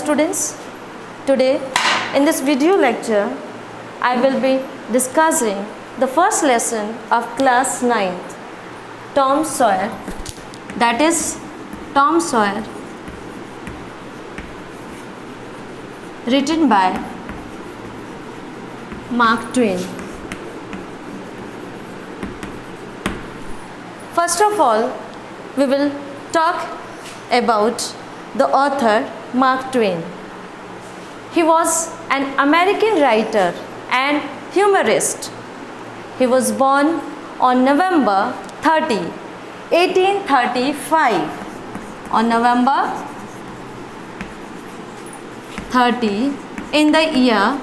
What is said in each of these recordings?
students. Today in this video lecture I will be discussing the first lesson of class 9th, Tom Sawyer, that is Tom Sawyer, written by Mark Twain. First of all, we will talk about the author Mark Twain. He was an American writer and humorist. He was born on November 30, 1835. On November 30 in the year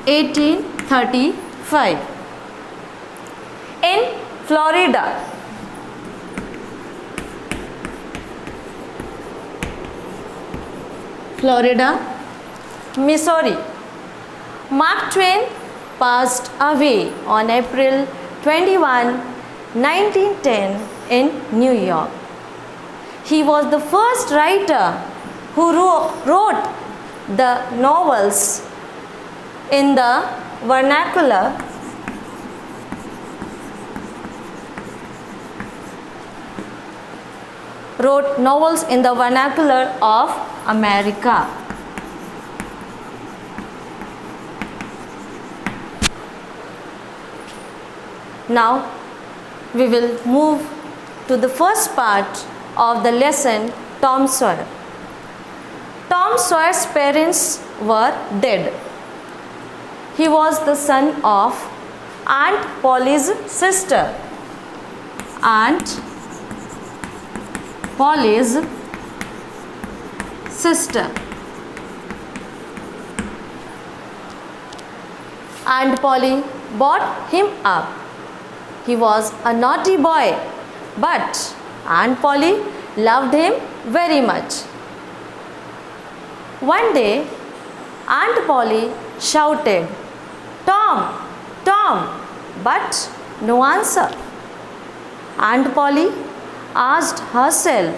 1835 in Florida. Missouri. Mark Twain passed away on April 21, 1910 in New York. He was the first writer who wrote the novels in the vernacular of America. Now we will move to the first part of the lesson, Tom Sawyer. Tom Sawyer's parents were dead. He was the son of Aunt Polly's sister. Aunt Polly's sister. Aunt Polly brought him up. He was a naughty boy, but Aunt Polly loved him very much. One day, Aunt Polly shouted, "Tom, Tom," but no answer. Aunt Polly asked herself,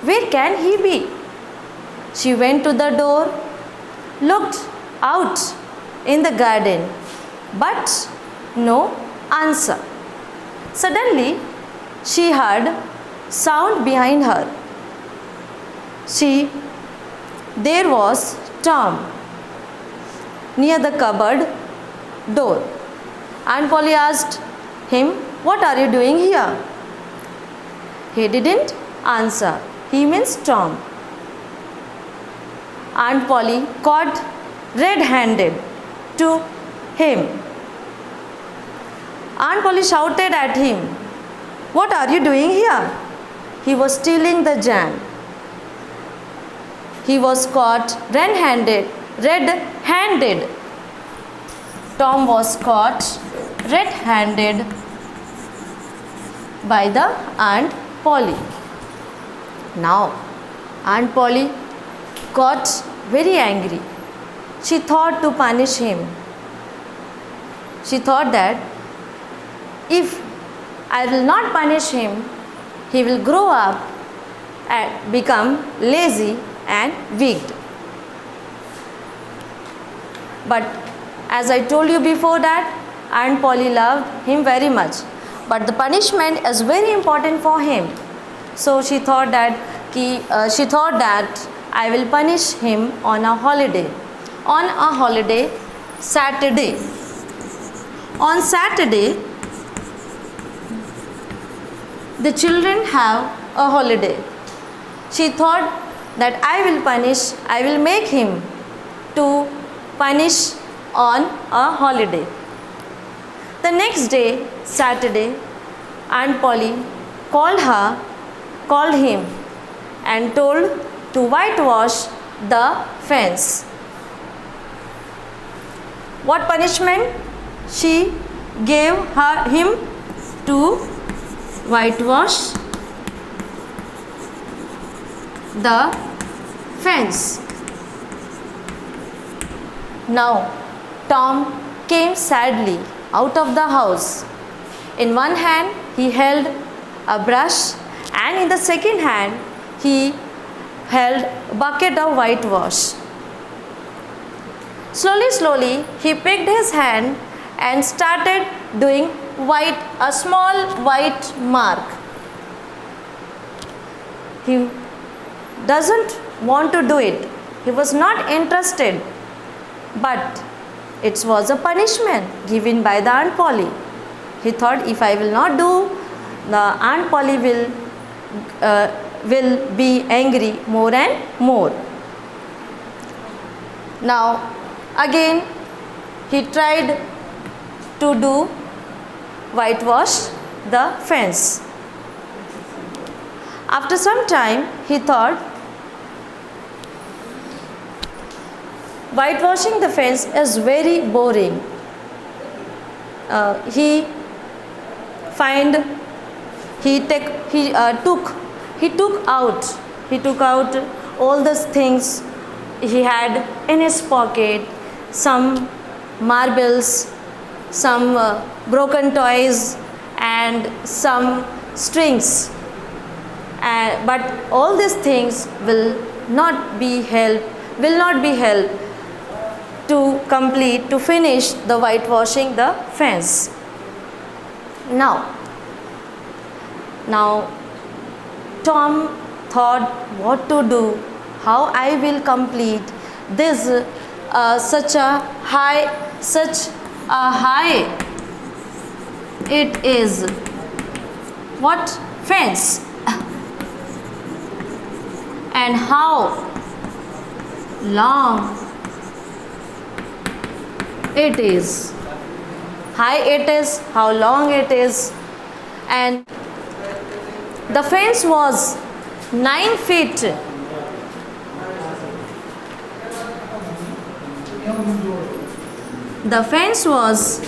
"Where can he be?" She went to the door, looked out in the garden, but no answer. Suddenly, she heard sound behind her. There was Tom near the cupboard door. Aunt Polly asked him, "What are you doing here?" He didn't answer. He means Tom. Aunt Polly caught red-handed to him. Aunt Polly shouted at him, "What are you doing here?" He was stealing the jam. He was caught red-handed. Tom was caught red-handed by the Aunt Polly. Now, Aunt Polly got very angry. She thought to punish him. She thought that if I will not punish him, he will grow up and become lazy and weak. But as I told you before that, Aunt Polly loved him very much. But the punishment is very important for him. So she thought that I will punish him on a holiday. On a holiday, Saturday. On Saturday, the children have a holiday. She thought that I will make him to punish on a holiday. The next day, Saturday, Aunt Polly called him and told to whitewash the fence. What punishment? She gave him to whitewash the fence. Now, Tom came sadly out of the house. In one hand, he held a brush, and in the second hand, he held a bucket of whitewash. Slowly, slowly, he picked his hand and started doing a small white mark. He doesn't want to do it. He was not interested. But it was a punishment given by the Aunt Polly. He thought, if I will not do, the Aunt Polly will be angry more and more. Now again he tried to do whitewash the fence. After some time he thought, whitewashing the fence is very boring. He took out all the things he had in his pocket, some marbles, some broken toys and some strings, but all these things will not be help to finish the whitewashing the fence. Now Tom thought, what to do, how I will complete this such a high it is what fence, and how long it is, high it is, how long it is. And the fence was 9 feet. The fence was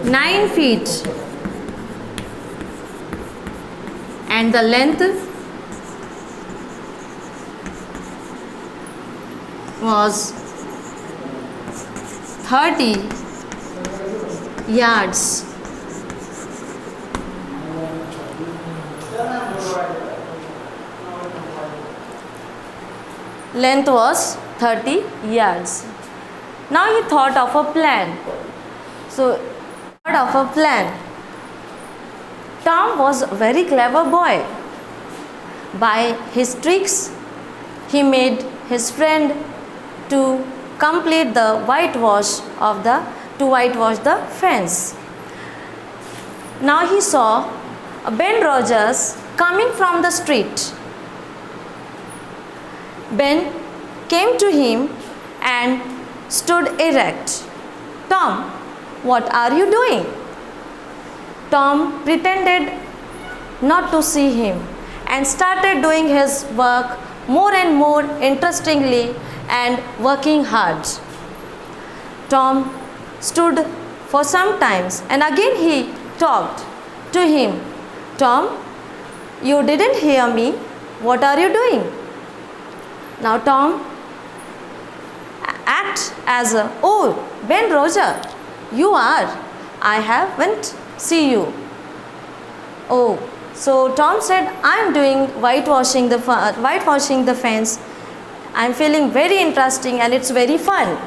9 feet and the length was 30 yards. Length was 30 yards. Now he thought of a plan. Tom was a very clever boy. By his tricks, he made his friend to complete the whitewash the fence. Now he saw Ben Rogers coming from the street. Ben came to him and stood erect. Tom, what are you doing? Tom pretended not to see him and started doing his work more and more interestingly and working hard. Tom stood for some time and again he talked to him. Tom, you didn't hear me. What are you doing? Now Tom act as a, oh, Ben Roger, you are. I haven't seen you. Oh, so Tom said, I am doing whitewashing the fence. I am feeling very interesting and it's very fun.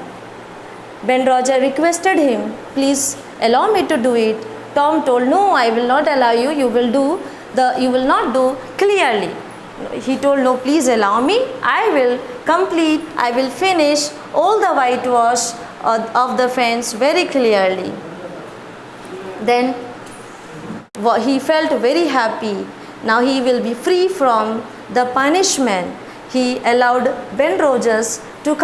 Ben Roger requested him, please allow me to do it. Tom told, no, I will not allow you. You will not do clearly. He told, no, please allow me. I will finish all the whitewash of the fence very clearly. Then he felt very happy. Now he will be free from the punishment. He allowed Ben Rogers to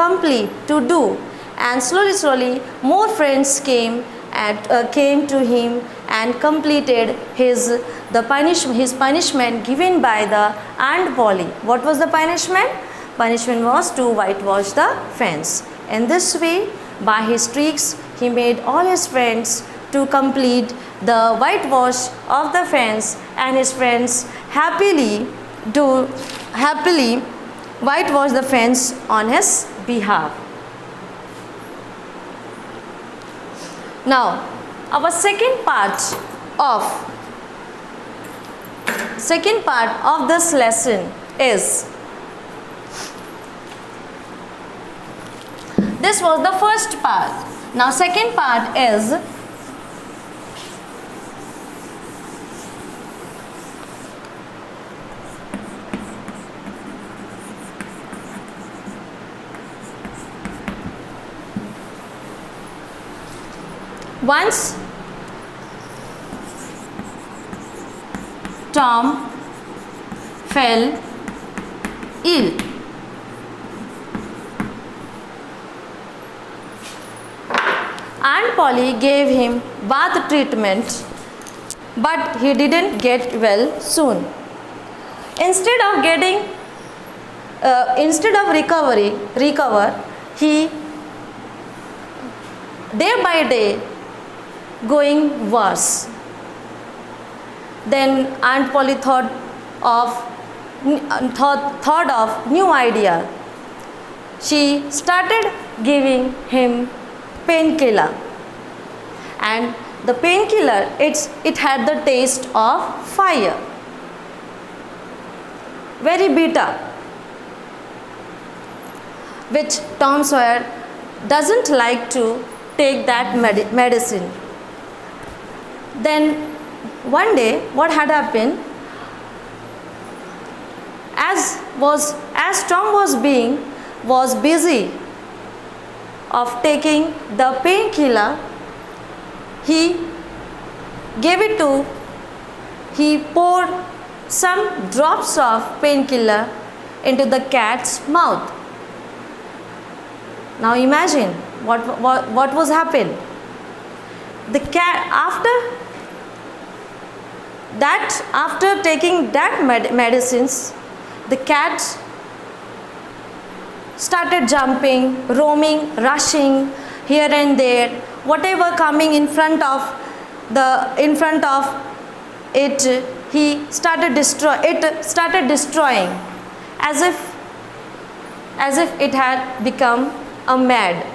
do, and slowly more friends came to him and completed his punishment given by the Aunt Polly. What was the punishment? Punishment was to whitewash the fence. In this way, by his tricks, he made all his friends to complete the whitewash of the fence, and his friends happily whitewash the fence on his behalf. Now, our second part of this lesson is This was the first part. Now second part is once Tom fell ill. Aunt Polly gave him bath treatment, but he didn't get well soon. Instead of recover, he day by day going worse. Then Aunt Polly thought of new idea. She started giving him painkiller, and the painkiller it had the taste of fire, very bitter, which Tom Sawyer doesn't like to take that medicine. Then one day what had happened, as Tom was busy of taking the painkiller, he poured some drops of painkiller into the cat's mouth. Now imagine what was happened. The cat, after taking that medicines, the cat started jumping, roaming, rushing here and there, whatever coming in front of it, he started destroying, as if it had become a mad.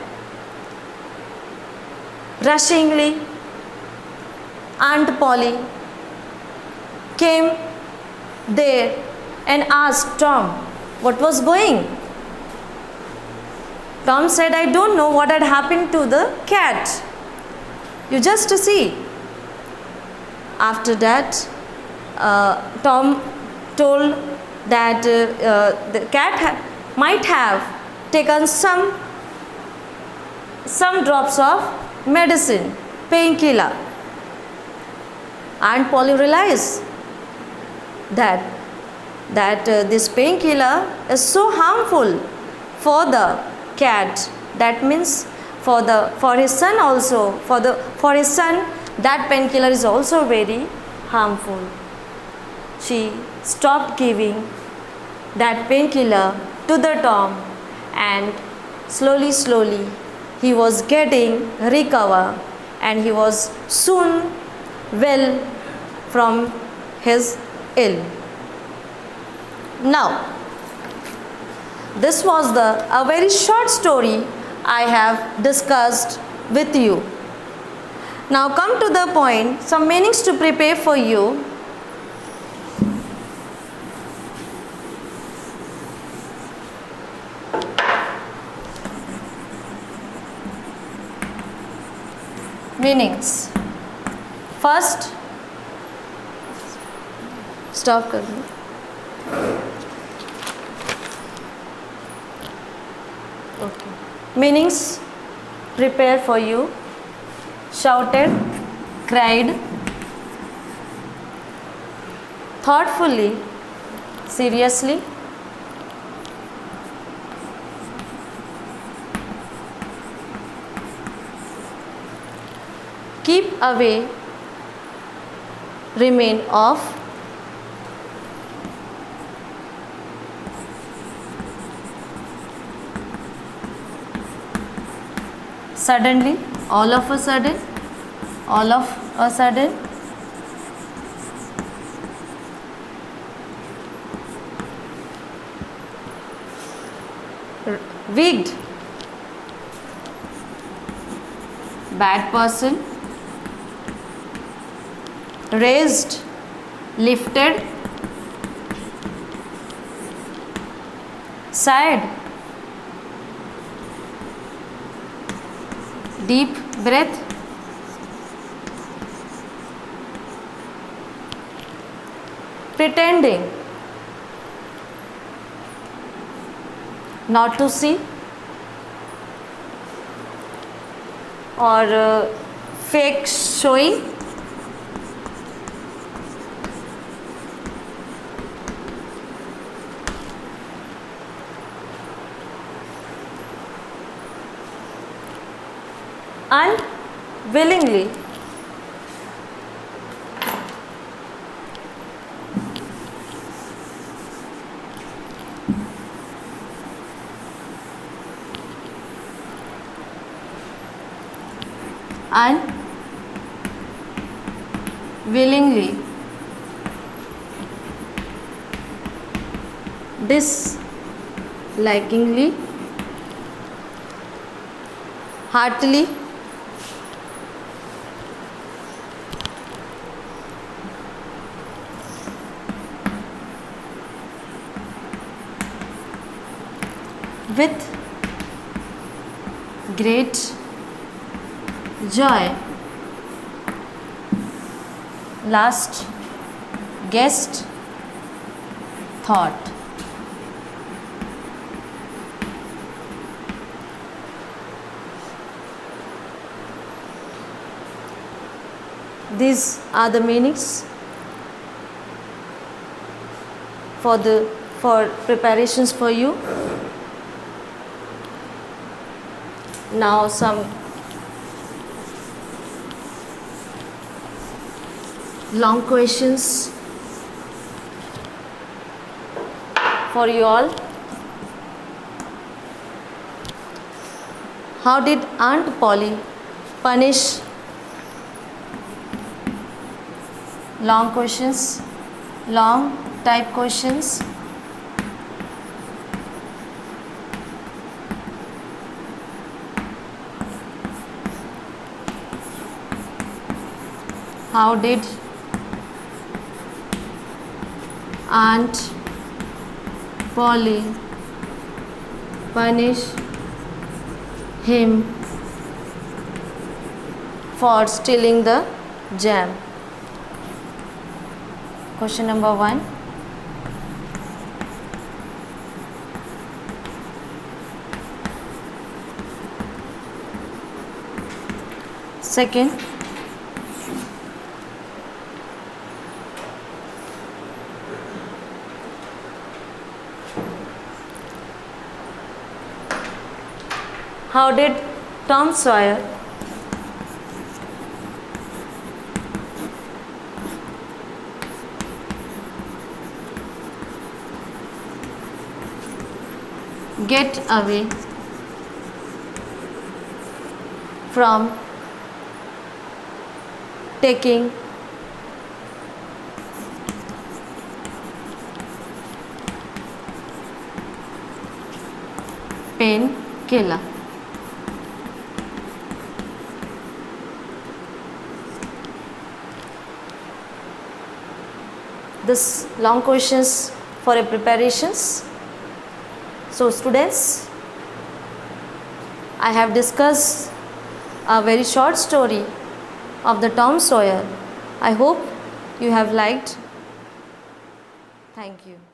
Rushingly, Aunt Polly came there and asked Tom what was going. Tom said, I don't know what had happened to the cat. You just see. After that, Tom told that the cat might have taken some drops of medicine, painkiller. Aunt Polly realized that this painkiller is so harmful for the cat. That means for his son also, for his son, that painkiller is also very harmful. She stopped giving that painkiller to the Tom, and slowly he was getting recover, and he was soon well from his ill. Now, this was a very short story I have discussed with you. Now come to the point, some meanings to prepare for you. Meanings. First, stop कर दो. Okay. Meanings prepare for you. Shouted, cried, thoughtfully, seriously, keep away, remain off, suddenly, all of a sudden, wigged, bad person, raised, lifted, sad, deep breath. Pretending not to see, or fake showing. Unwillingly. Unwillingly. Dislikingly. Heartily. With great joy. Last, guest thought. These are the meanings for preparations for you. Now some long questions for you all. How did Aunt Polly punish? Long questions, long type questions. How did Aunt Polly punish him for stealing the jam? Question number 1. Second, how did Tom Sawyer get away from taking painkiller? This long questions for a preparations. So students, I have discussed a very short story of the Tom Sawyer. I hope you have liked. Thank you.